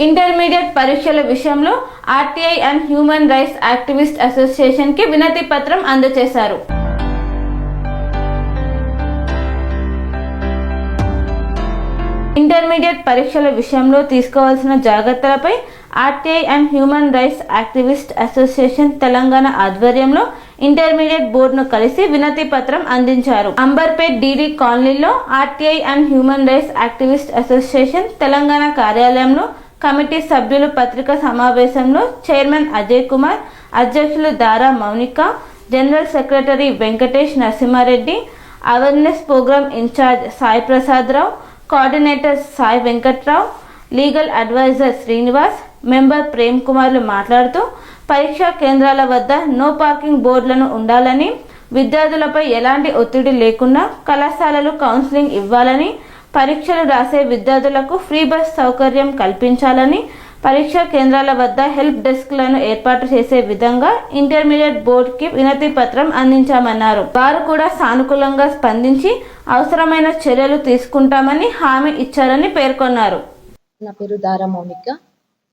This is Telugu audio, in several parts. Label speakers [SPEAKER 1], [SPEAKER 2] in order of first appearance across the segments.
[SPEAKER 1] ఇంటర్మీడియట్ పరీక్షల విషయంలో RTI and human rights activist అసోసియేషన్కి వినతి పత్రం అందజేశారు. ఇంటర్మీడియట్ పరీక్షల విషయంలో తీసుకోవాల్సిన జాగ్రత్తలపై RTI and human rights activist association Telangana ఆధ్వర్యంలో ఇంటర్మీడియట్ బోర్డును కలిసి వినతి పత్రం అందించారు. అంబర్పేట్ డీడీ కాలనీలో RTI and human rights activist association Telangana కార్యాలయంలో కమిటీ సభ్యులు పత్రికా సమావేశంలో చైర్మన్ అజయ్ కుమార్, అధ్యక్షులు దారా Mounika, general secretary Venkatesh Narasimha Reddy, awareness programme incharge Sai Prasad రావు, coordinator Sai Venkatrao, legal advisor Srinivas, member Prem కుమార్లు మాట్లాడుతూ పరీక్షా కేంద్రాల వద్ద నో పార్కింగ్ బోర్డులను ఉండాలని, విద్యార్థులపై ఎలాంటి ఒత్తిడి లేకుండా కళాశాలలు కౌన్సిలింగ్ ఇవ్వాలని, పరీక్షలు రాసే విద్యార్థులకు ఫ్రీ బస్ సౌకర్యం కల్పించాలని, పరీక్షా కేంద్రాల వద్ద హెల్ప్ డెస్క్లను ఏర్పాటు చేసే విధంగా ఇంటర్మీడియట్ బోర్డుకి వినతి పత్రం అందించామన్నారు. వారు కూడా సానుకూలంగా స్పందించి అవసరమైన చర్యలు తీసుకుంటామని హామీ ఇచ్చారని పేర్కొన్నారు.
[SPEAKER 2] నా పేరు దారా మౌనిక.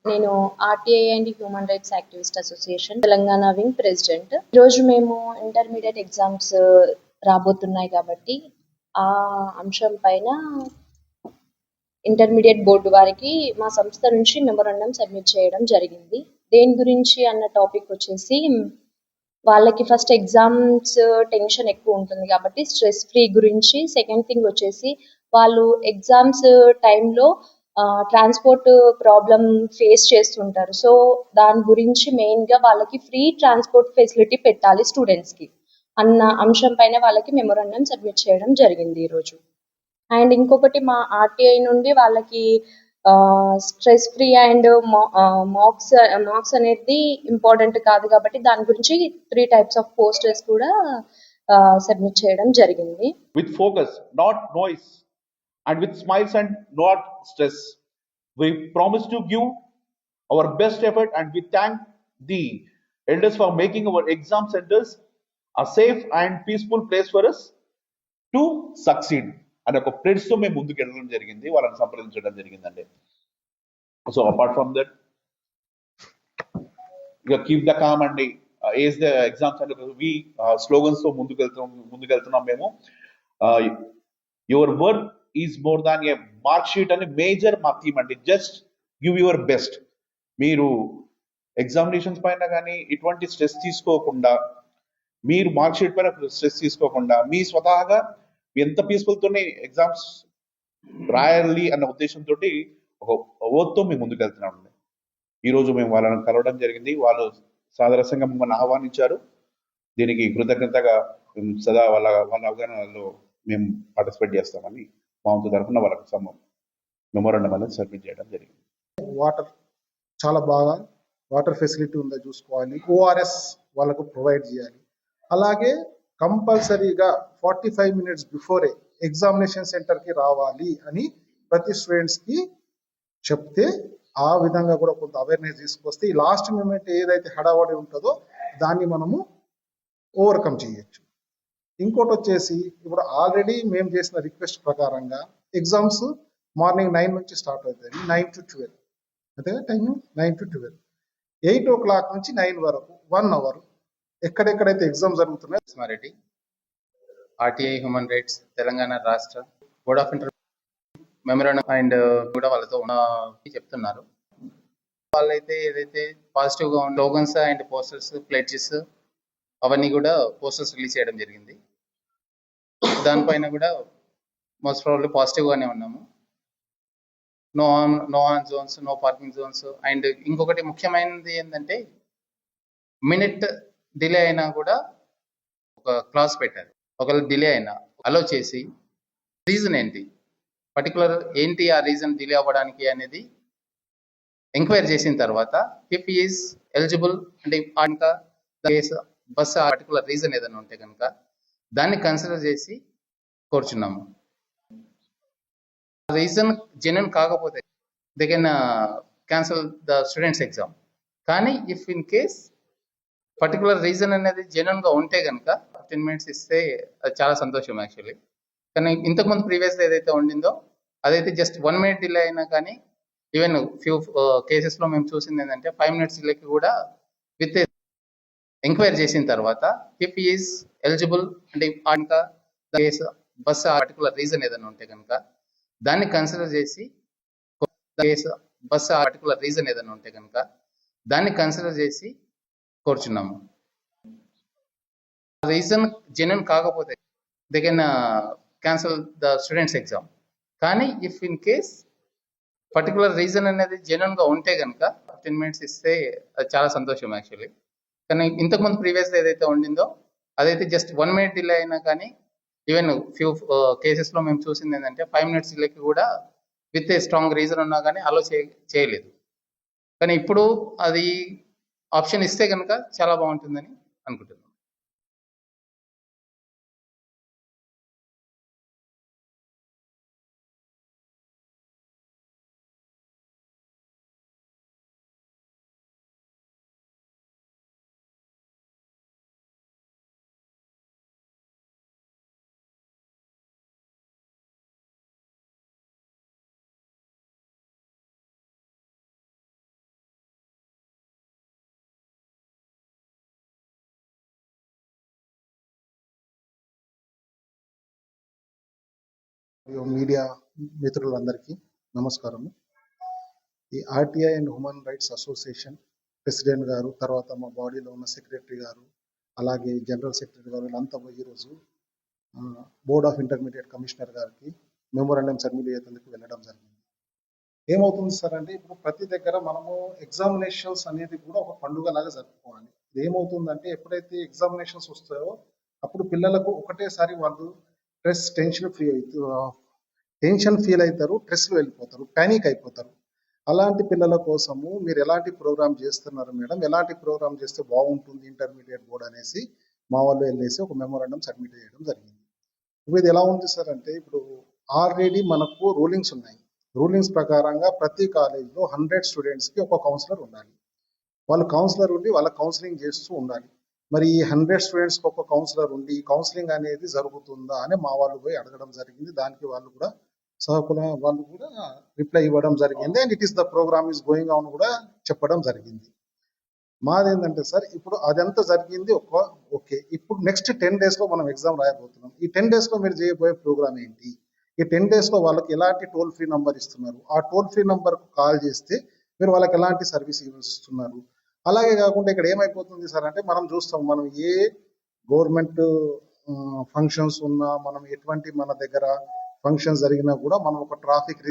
[SPEAKER 2] నేను RTI and human rights activist association Telangana wing president. ఈరోజు మేము ఇంటర్మీడియట్ ఎగ్జామ్స్ రాబోతున్నాయి కాబట్టి ఆ అంశం పైన ఇంటర్మీడియట్ బోర్డు వారికి మా సంస్థ నుంచి మెమోరాండం సబ్మిట్ చేయడం జరిగింది. దేని గురించి అన్న టాపిక్ వచ్చేసి, వాళ్ళకి ఫస్ట్ ఎగ్జామ్స్ టెన్షన్ ఎక్కువ ఉంటుంది కాబట్టి స్ట్రెస్ ఫ్రీ గురించి. సెకండ్ థింగ్ వచ్చేసి, వాళ్ళు ఎగ్జామ్స్ టైంలో ట్రాన్స్పోర్ట్ ప్రాబ్లం ఫేస్ చేస్తుంటారు. సో దాని గురించి మెయిన్గా వాళ్ళకి ఫ్రీ ట్రాన్స్పోర్ట్ ఫెసిలిటీ పెట్టాలి స్టూడెంట్స్కి అన్న అంశం పైన వాళ్ళకి మెమోరాండం సబ్మిట్ చేయడం జరిగింది ఈరోజు. అండ్ ఇంకొకటి, మా ఆర్టీఐ నుండి వాళ్ళకి స్ట్రెస్ ఫ్రీ అండ్ మార్క్స్ అనేది ఇంపార్టెంట్ కాదు కాబట్టి దాని గురించి 3 types ఆఫ్ పోస్టర్స్ కూడా సబ్మిట్ చేయడం జరిగింది.
[SPEAKER 3] With focus, not noise, and with smiles and not stress. We promise to give our best effort, and we thank the elders for making our exam centers a safe and peaceful place for us to succeed. And ఒక ప్లేస్ తో మేము ముందుకు వెళ్ళడం జరిగింది, వాళ్ళని సంప్రదించడం జరిగిందండి. సో అపార్ట్ ఫ్రమ్ దట్, ఇక కీప్ ద కామ్ అండి, ace the exams and we slogans తో ముందుకెళ్తున్నాం మేము. Your work is more than a mark sheet అని మేజర్ మా థీమ్ అండి. Just give your best. మీరు ఎగ్జామినేషన్స్ పైన కానీ ఇటువంటి స్ట్రెస్ తీసుకోకుండా, మీరు మార్క్ షీట్ పైన స్ట్రెస్ తీసుకోకుండా, మీ స్వతహాగా ఎంత పీస్ఫుల్తోనే ఎగ్జామ్స్ రాయాలి అన్న ఉద్దేశంతో ఒక ఓత్తో మేము ముందుకు వెళ్తున్నాం. ఈరోజు మేము వాళ్ళని కలవడం జరిగింది. వాళ్ళు సాదరస్యంగా మమ్మల్ని ఆహ్వానించారు. దీనికి కృతజ్ఞతగా సదా వాళ్ళ అవగాహనలో మేము పార్టిసిపేట్ చేస్తామని మా వంతు తరఫున వాళ్ళకి మెమోరాండం అనేది సబ్మిట్ చేయడం జరిగింది.
[SPEAKER 4] వాటర్ చాలా బాగా వాటర్ ఫెసిలిటీ ఉందో చూసుకోవాలి. ఓఆర్ఎస్ వాళ్ళకు ప్రొవైడ్ చేయాలి. అలాగే కంపల్సరీగా 45 minutes బిఫోరే ఎగ్జామినేషన్ సెంటర్కి రావాలి అని ప్రతి స్టూడెంట్స్కి చెప్తే, ఆ విధంగా కూడా కొంత అవేర్నెస్ తీసుకొస్తే ఈ లాస్ట్ మూమెంట్ ఏదైతే హడావడి ఉంటుందో దాన్ని మనము ఓవర్కమ్ చేయొచ్చు. ఇంకోటి వచ్చేసి, ఇప్పుడు ఆల్రెడీ మేము చేసిన రిక్వెస్ట్ ప్రకారంగా ఎగ్జామ్స్ మార్నింగ్ 9 నుంచి స్టార్ట్ అవుతుంది, 9 to 12 అంతే టైం. 9 to 12, 8 o'clock నుంచి 9 వరకు 1 hour ఎక్కడెక్కడైతే ఎగ్జామ్ జరుగుతున్నాయి.
[SPEAKER 5] Reddy, RTI human rights Telangana రాష్ట్ర board of inter memorandum and కూడా వాళ్ళతో చెప్తున్నారు. వాళ్ళైతే ఏదైతే పాజిటివ్గా ఉన్న స్లోగన్స్ అండ్ పోస్టర్స్, ప్లెడ్జెస్ అవన్నీ కూడా పోస్టర్స్ రిలీజ్ చేయడం జరిగింది. దానిపైన కూడా మోస్ట్ ప్రాబబ్లీ పాజిటివ్గానే ఉన్నాము. No horn zones, no parking zones. And ఇంకొకటి ముఖ్యమైనది ఏంటంటే, మినిట్ డిలే అయినా కూడా ఒక క్లాస్ పెట్టారు. ఒకవేళ డిలే అయినా అలో చేసి రీజన్ ఏంటి, పర్టికులర్ ఏంటి ఆ రీజన్ డిలే అవ్వడానికి అనేది ఎంక్వైరీ చేసిన తర్వాత, ఇఫ్ ఈజ్ ఎలిజిబుల్ అంటే ఇంకా బస్ ఆ పర్టికులర్ రీజన్ ఏదైనా ఉంటే కనుక దాన్ని కన్సిడర్ చేసి కోరుచున్నాము. రీజన్ జెన్యున్ కాకపోతే they can cancel the students exam. కానీ if in case particular reason అనేది జెన్యున్ గా ఉంటే కనుక 15 minutes ఇస్తే అది చాలా సంతోషం యాక్చువల్లీ. కానీ ఇంతకుముందు ప్రీవియస్ ఏదైతే ఉండిందో అదైతే జస్ట్ 1 minute డిలే అయినా కానీ ఈవెన్ ఫ్యూ కేసెస్లో మేము చూసింది ఏంటంటే 5 minutes డిలేకి కూడా విత్ ఎంక్వైరీ చేసిన తర్వాత ఇఫ్ ఈజ్ ఎలిజిబుల్ అంటే ఇంకా కేసు బస్ పర్టికులర్ రీజన్ ఏదైనా ఉంటే కనుక దాన్ని కన్సిడర్ చేసి కేసు బస్ పర్టికులర్ రీజన్ ఏదైనా ఉంటే కనుక దాన్ని కన్సిడర్ చేసి కోరుచున్నాము. రీజన్ జెన్యున్ కాకపోతే they can cancel the students exam. కానీ if in case particular reason అనేది జెన్యున్ గా ఉంటే కనుక 15 minutes ఇస్తే అది చాలా సంతోషం యాక్చువల్లీ. కానీ ఇంతకుముందు ప్రీవియస్గా ఏదైతే ఉండిందో అదైతే జస్ట్ 1 minute డిలే అయినా కానీ ఈవెన్ ఫ్యూ కేసెస్లో మేము చూసింది ఏంటంటే 5 minutes డిలేకి కూడా విత్ ఏ స్ట్రాంగ్ రీజన్ ఉన్నా కానీ అలో చేయలేదు. కానీ ఇప్పుడు అది ఆప్షన్ ఇస్తే కనుక చాలా బాగుంటుందని అనుకుంటున్నాను.
[SPEAKER 4] మరియు మీడియా మిత్రులందరికీ నమస్కారము. ఈ RTI and human rights association president గారు, తర్వాత మా బాడీలో ఉన్న సెక్రటరీ గారు, అలాగే జనరల్ సెక్రటరీ గారు వీళ్ళంతా పోయి ఈరోజు బోర్డ్ ఆఫ్ ఇంటర్మీడియట్ కమిషనర్ గారికి మెమోరాండం సబ్మిట్ చేసేందుకు వెళ్ళడం జరిగింది. ఏమవుతుంది సార్ అంటే ఇప్పుడు ప్రతి దగ్గర మనము ఎగ్జామినేషన్స్ అనేది కూడా ఒక పండుగ లాగా జరుపుకోవాలి. ఇది ఏమవుతుందంటే ఎప్పుడైతే ఎగ్జామినేషన్స్ వస్తాయో అప్పుడు పిల్లలకు ఒకటేసారి వాళ్ళు టెన్షన్ ఫీల్ అవుతారు, స్ట్రెస్లో వెళ్ళిపోతారు, ప్యానిక్ అయిపోతారు. అలాంటి పిల్లల కోసము మీరు ఎలాంటి ప్రోగ్రామ్ చేస్తున్నారు మేడం, ఎలాంటి ప్రోగ్రామ్ చేస్తే బాగుంటుంది ఇంటర్మీడియట్ బోర్డ్ అనేసి మా వాళ్ళు వెళ్ళేసి ఒక మెమోరాండం సబ్మిట్ చేయడం జరిగింది. ఇప్పుడు ఇది ఎలా ఉంది సార్ అంటే ఇప్పుడు ఆల్రెడీ మనకు రూలింగ్స్ ఉన్నాయి. రూలింగ్స్ ప్రకారంగా ప్రతి కాలేజ్లో 100 స్టూడెంట్స్కి ఒక కౌన్సిలర్ ఉండాలి. వాళ్ళు కౌన్సిలర్ ఉండి వాళ్ళ కౌన్సిలింగ్ చేస్తూ ఉండాలి. మరి ఈ 100 స్టూడెంట్స్కి ఒక కౌన్సిలర్ ఉండి కౌన్సిలింగ్ అనేది జరుగుతుందా అని మా వాళ్ళు పోయి అడగడం జరిగింది. దానికి వాళ్ళు కూడా వాళ్ళు కూడా రిప్లై ఇవ్వడం జరిగింది. And it is the programme is going on కూడా చెప్పడం జరిగింది. మాదేంటంటే సార్ ఇప్పుడు అదంతా జరిగింది ఓకే. ఇప్పుడు నెక్స్ట్ 10 daysలో మనం ఎగ్జామ్ రాయబోతున్నాం. ఈ 10 daysలో మీరు చేయబోయే ప్రోగ్రామ్ ఏంటి? ఈ 10 daysలో వాళ్ళకి ఎలాంటి టోల్ ఫ్రీ నంబర్ ఇస్తున్నారు? ఆ టోల్ ఫ్రీ నంబర్కు కాల్ చేస్తే మీరు వాళ్ళకి ఎలాంటి సర్వీస్ ఇస్తున్నారు? అలాగే కాకుండా ఇక్కడ ఏమైపోతుంది సార్ అంటే మనం చూస్తాం, మనం ఏ గవర్నమెంట్ ఫంక్షన్స్ ఉన్నా, మనం ఎటువంటి మన దగ్గర ఫంక్షన్స్ జరిగినా కూడా మనం ఒక ట్రాఫిక్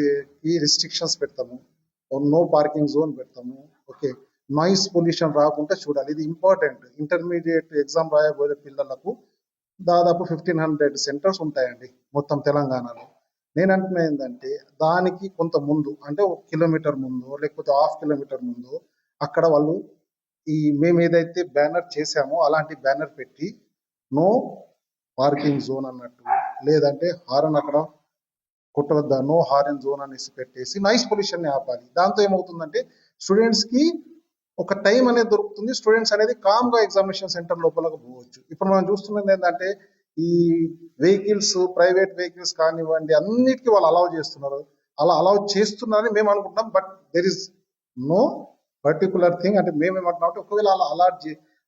[SPEAKER 4] రిస్ట్రిక్షన్స్ పెడతాము, నో పార్కింగ్ జోన్ పెడతాము. ఓకే, నాయిస్ పొల్యూషన్ రాకుండా చూడాలి. ఇది ఇంపార్టెంట్. ఇంటర్మీడియట్ ఎగ్జామ్ రాయబోయే పిల్లలకు దాదాపు 1500 సెంటర్స్ ఉంటాయండి మొత్తం తెలంగాణలో. నేను అంటున్నా ఏంటంటే దానికి కొంత ముందు అంటే 1 kilometer ముందు లేకపోతే 1/2 kilometer ముందు అక్కడ వాళ్ళు మేము ఏదైతే బ్యానర్ చేసామో అలాంటి బ్యానర్ పెట్టి నో పార్కింగ్ జోన్ అన్నట్టు, లేదంటే హారన్ అక్కడ కొట్టవద్దా, నో హారన్ జోన్ అనేసి పెట్టేసి నాయిస్ పొల్యూషన్ ని ఆపాలి. దాంతో ఏమవుతుందంటే స్టూడెంట్స్ కి ఒక టైం అనేది దొరుకుతుంది. స్టూడెంట్స్ అనేది కామ్ గా ఎగ్జామినేషన్ సెంటర్ లోపలకు పోవచ్చు. ఇప్పుడు మనం చూస్తున్నది ఏంటంటే ఈ వెహికల్స్, ప్రైవేట్ వెహికల్స్ కానివ్వండి, అన్నిటికీ వాళ్ళు అలౌ చేస్తున్నారు. అలా అలౌ చేస్తున్నారని మేము అనుకుంటాం. But there is no particular thing. అంటే మేమేమంటున్నాం అంటే ఒకవేళ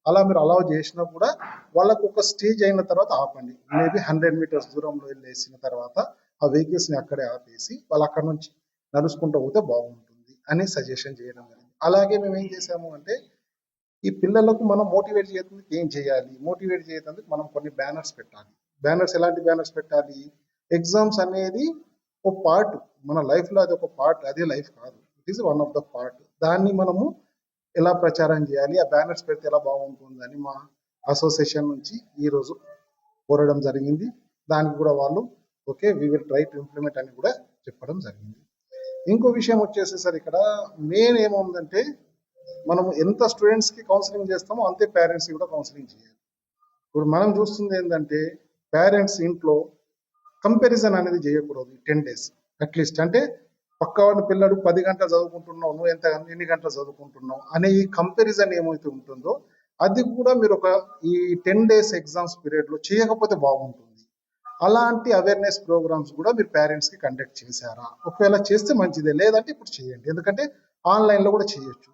[SPEAKER 4] అలా మీరు అలౌ చేసినా కూడా వాళ్ళకు ఒక స్టేజ్ అయిన తర్వాత ఆపండి. మేబీ 100 meters దూరంలో వెళ్ళేసిన తర్వాత ఆ వెహికల్స్ ని అక్కడే ఆపేసి వాళ్ళు అక్కడ నుంచి నడుచుకుంటూ పోతే బాగుంటుంది అని సజెషన్ చేయడం జరిగింది. అలాగే మేము ఏం చేసాము అంటే ఈ పిల్లలకు మనం మోటివేట్ చేయడానికి ఏం చేయాలి? మోటివేట్ చేయడానికి మనం కొన్ని బ్యానర్స్ పెట్టాలి. బ్యానర్స్ ఎలాంటి బ్యానర్స్ పెట్టాలి? ఎగ్జామ్స్ అనేది ఒక పార్ట్, మన లైఫ్ లో అది ఒక పార్ట్, అదే లైఫ్ కాదు, it is one of the part. దాన్ని మనము ఎలా ప్రచారం చేయాలి, ఆ బ్యానర్స్ పెడితే ఎలా బాగుంటుందని మా అసోసియేషన్ నుంచి ఈరోజు కోరడం జరిగింది. దానికి కూడా వాళ్ళు okay we will try to implement అని కూడా చెప్పడం జరిగింది. ఇంకో విషయం వచ్చేసి సార్ ఇక్కడ మెయిన్ ఏముందంటే మనం ఎంత స్టూడెంట్స్ కి కౌన్సిలింగ్ చేస్తామో అంతే పేరెంట్స్ కూడా కౌన్సిలింగ్ చేయాలి. ఇప్పుడు మనం చూస్తుంది ఏంటంటే పేరెంట్స్ ఇంట్లో కంపారిజన్ అనేది చేయకూడదు. 10 days అట్లీస్ట్ అంటే పక్కవాడి పిల్లడు 10 గంటలు చదువుకుంటున్నావు, నువ్వు ఎన్ని గంటలు చదువుకుంటున్నావు అనే ఈ కంపారిజన్ ఏమైతే ఉంటుందో అది కూడా మీరు ఈ 10 days ఎగ్జామ్స్ పీరియడ్ లో చేయకపోతే బాగుంటుంది. అలాంటి అవేర్నెస్ ప్రోగ్రామ్స్ కూడా మీరు పేరెంట్స్కి కండక్ట్ చేశారా? ఒకవేళ చేస్తే మంచిదే, లేదంటే ఇప్పుడు చేయండి. ఎందుకంటే ఆన్లైన్లో కూడా చేయొచ్చు.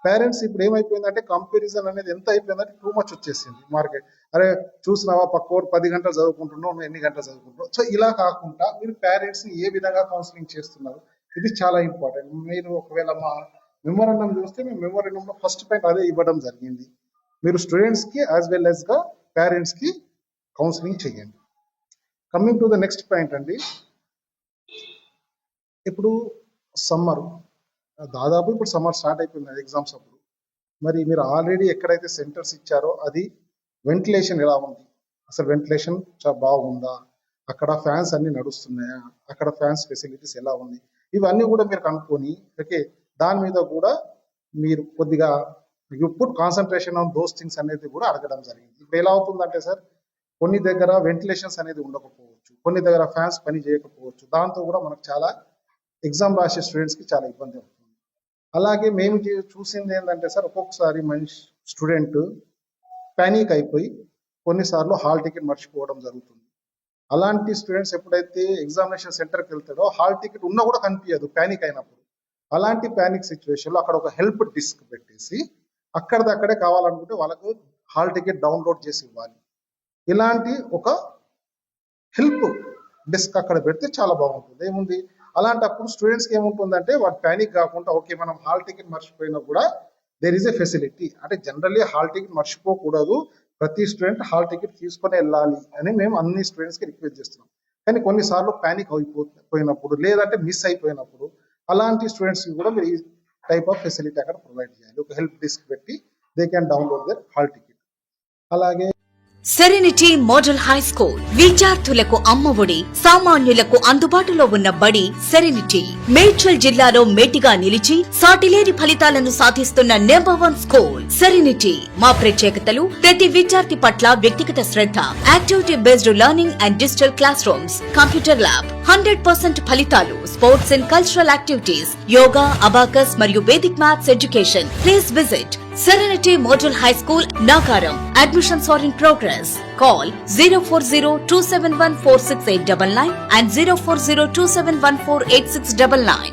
[SPEAKER 4] పేరెంట్స్ ఇప్పుడు ఏమైపోయిందంటే కంపారిజన్ అనేది ఎంత అయిపోయిందంటే టూ మచ్ వచ్చేసింది మార్కెట్. అరే చూసినావా పక్కోడు 10 గంటలు చదువుకుంటున్నావు, నువ్వు ఎన్ని గంటలు చదువుకుంటున్నావు. సో ఇలా కాకుండా మీరు పేరెంట్స్ని ఏ విధంగా కౌన్సిలింగ్ చేస్తున్నారు, ఇది చాలా ఇంపార్టెంట్. మీరు ఒకవేళ మా మెమోరాండం చూస్తే మేము మెమోరాండంలో ఫస్ట్ పాయింట్ అదే ఇవ్వడం జరిగింది. మీరు స్టూడెంట్స్కి యాజ్ వెల్ యాజ్గా పేరెంట్స్కి కౌన్సిలింగ్ చేయండి. Coming to the next point అండి, ఇప్పుడు సమ్మర్ దాదాపు ఇప్పుడు సమ్మర్ స్టార్ట్ అయిపోయింది ఎగ్జామ్స్ అప్పుడు. మరి మీరు ఆల్రెడీ ఎక్కడైతే సెంటర్స్ ఇచ్చారో అది వెంటిలేషన్ ఎలా ఉంది, అసలు వెంటిలేషన్ చాలా బాగుందా, అక్కడ ఫ్యాన్స్ అన్ని నడుస్తున్నాయా, అక్కడ ఫ్యాన్స్ ఫెసిలిటీస్ ఎలా ఉంది, ఇవన్నీ కూడా మీరు కనుక్కొని ఓకే దాని మీద కూడా మీరు కొద్దిగా you put concentration on those things అనేది కూడా అడగడం జరిగింది. ఇప్పుడు ఎలా అవుతుందంటే సార్ కొన్ని దగ్గర వెంటిలేషన్స్ అనేది ఉండకపోవచ్చు, కొన్ని దగ్గర ఫ్యాన్స్ పని చేయకపోవచ్చు. దాంతో కూడా మనకు చాలా ఎగ్జామ్ రాసే స్టూడెంట్స్కి చాలా ఇబ్బంది అవుతుంది. అలాగే మేము చూసింది ఏంటంటే సార్ ఒక్కొక్కసారి మనిషి స్టూడెంట్ ప్యానిక్ అయిపోయి కొన్నిసార్లు హాల్ టికెట్ మర్చిపోవడం జరుగుతుంది. అలాంటి స్టూడెంట్స్ ఎప్పుడైతే ఎగ్జామినేషన్ సెంటర్కి వెళ్తాడో హాల్ టికెట్ ఉన్నా కూడా కనిపించదు ప్యానిక్ అయినప్పుడు. అలాంటి ప్యానిక్ సిచ్యువేషన్లో అక్కడ ఒక హెల్ప్ డిస్క్ పెట్టేసి అక్కడిదక్కడే కావాలనుకుంటే వాళ్ళకు హాల్ టికెట్ డౌన్లోడ్ చేసి ఇవ్వాలి. ఇలాంటి ఒక హెల్ప్ డెస్క్ అక్కడ పెడితే చాలా బాగుంటుంది. ఏముంది అలాంటప్పుడు స్టూడెంట్స్కి ఏముంటుందంటే వాడు ప్యానిక్ కాకుండా ఓకే మనం హాల్ టికెట్ మర్చిపోయినా కూడా దేర్ ఈజ్ ఎ ఫెసిలిటీ. అంటే జనరల్లీ హాల్ టికెట్ మర్చిపోకూడదు, ప్రతి స్టూడెంట్ హాల్ టికెట్ తీసుకొని వెళ్ళాలి అని మేము అన్ని స్టూడెంట్స్కి రిక్వెస్ట్ చేస్తున్నాం. కానీ కొన్నిసార్లు ప్యానిక్ అయిపోయినప్పుడు లేదంటే మిస్ అయిపోయినప్పుడు అలాంటి స్టూడెంట్స్కి కూడా మీరు ఈ టైప్ ఆఫ్ ఫెసిలిటీ అక్కడ ప్రొవైడ్ చేయాలి. ఒక హెల్ప్ డిస్క్ పెట్టి they can download their hall ticket. అలాగే
[SPEAKER 6] సెరెనిటీ మోడల్ హై స్కూల్ విద్యార్థులకు అమ్మఒడి, సామాన్యులకు అందుబాటులో ఉన్న బడి సెరెనిటీ. మేడ్చల్ జిల్లాలో మేటిగా నిలిచి సాటిలేని ఫలితాలను సాధిస్తున్న #1 స్కూల్ సెరెనిటీ. మా ప్రత్యేకతలు ప్రతి విద్యార్థి పట్ల వ్యక్తిగత శ్రద్ధ, activity based learning and digital classrooms, computer lab, 100% ఫలితాలు, sports and cultural activities, yoga, abacus మరియు Vedic maths education. Please visit Serenity Model High School, Nagaram. Admissions are in progress. Call 040-271-46899 and 040-271-48699.